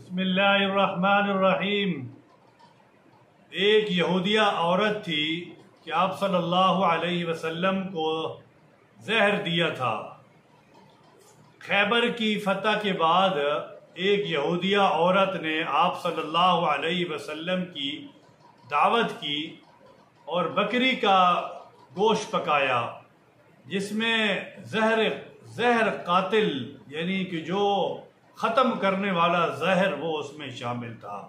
بسم اللہ الرحمن الرحیم۔ ایک یہودیہ عورت تھی کہ آپ صلی اللہ علیہ وسلم کو زہر دیا تھا۔ خیبر کی فتح کے بعد ایک یہودیہ عورت نے آپ صلی اللہ علیہ وسلم کی دعوت کی اور بکری کا گوشت پکایا جس میں زہر قاتل یعنی کہ جو ختم کرنے والا زہر وہ اس میں شامل تھا۔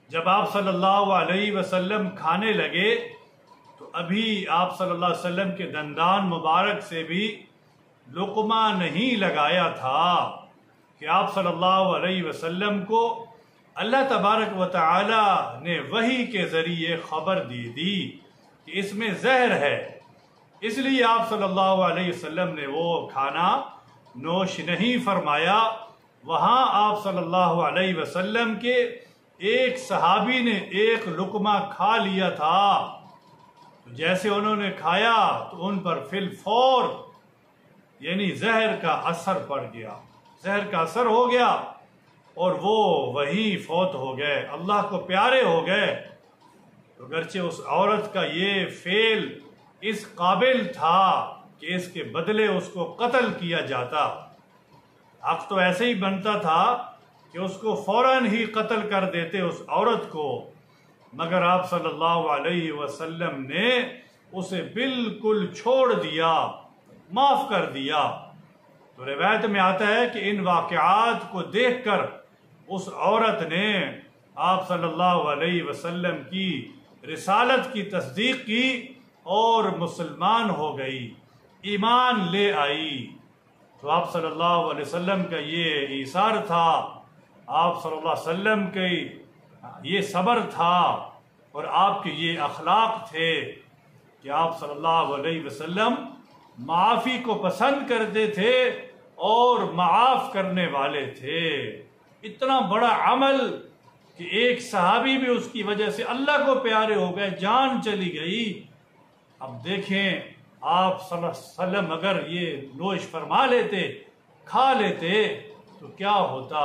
جب آپ صلی اللہ علیہ وسلم کھانے لگے تو ابھی آپ صلی اللہ علیہ وسلم کے دندان مبارک سے بھی لقمہ نہیں لگایا تھا کہ آپ صلی اللہ علیہ وسلم کو اللہ تبارک و تعالی نے وحی کے ذریعے خبر دی کہ اس میں زہر ہے، اس لیے آپ صلی اللہ علیہ وسلم نے وہ کھانا نوش نہیں فرمایا۔ وہاں آپ صلی اللہ علیہ وسلم کے ایک صحابی نے ایک لقمہ کھا لیا تھا، جیسے انہوں نے کھایا تو ان پر فی الفور یعنی زہر کا اثر پڑ گیا، زہر کا اثر ہو گیا اور وہ وہیں فوت ہو گئے، اللہ کو پیارے ہو گئے۔ تو اگرچہ اس عورت کا یہ فعل اس قابل تھا کہ اس کے بدلے اس کو قتل کیا جاتا، حق تو ایسے ہی بنتا تھا کہ اس کو فوراً ہی قتل کر دیتے اس عورت کو، مگر آپ صلی اللہ علیہ وسلم نے اسے بالکل چھوڑ دیا، معاف کر دیا۔ تو روایت میں آتا ہے کہ ان واقعات کو دیکھ کر اس عورت نے آپ صلی اللہ علیہ وسلم کی رسالت کی تصدیق کی اور مسلمان ہو گئی، ایمان لے آئی۔ تو آپ صلی اللہ علیہ وسلم کا یہ ایثار تھا، آپ صلی اللہ علیہ وسلم کی یہ صبر تھا اور آپ کے یہ اخلاق تھے کہ آپ صلی اللہ علیہ وسلم معافی کو پسند کرتے تھے اور معاف کرنے والے تھے۔ اتنا بڑا عمل کہ ایک صحابی بھی اس کی وجہ سے اللہ کو پیارے ہو گئے، جان چلی گئی۔ اب دیکھیں آپ صلی اللہ علیہ وسلم اگر یہ نوش فرما لیتے، کھا لیتے تو کیا ہوتا،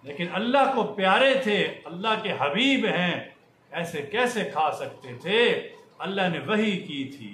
لیکن اللہ کو پیارے تھے، اللہ کے حبیب ہیں، ایسے کیسے کھا سکتے تھے؟ اللہ نے وحی کی تھی۔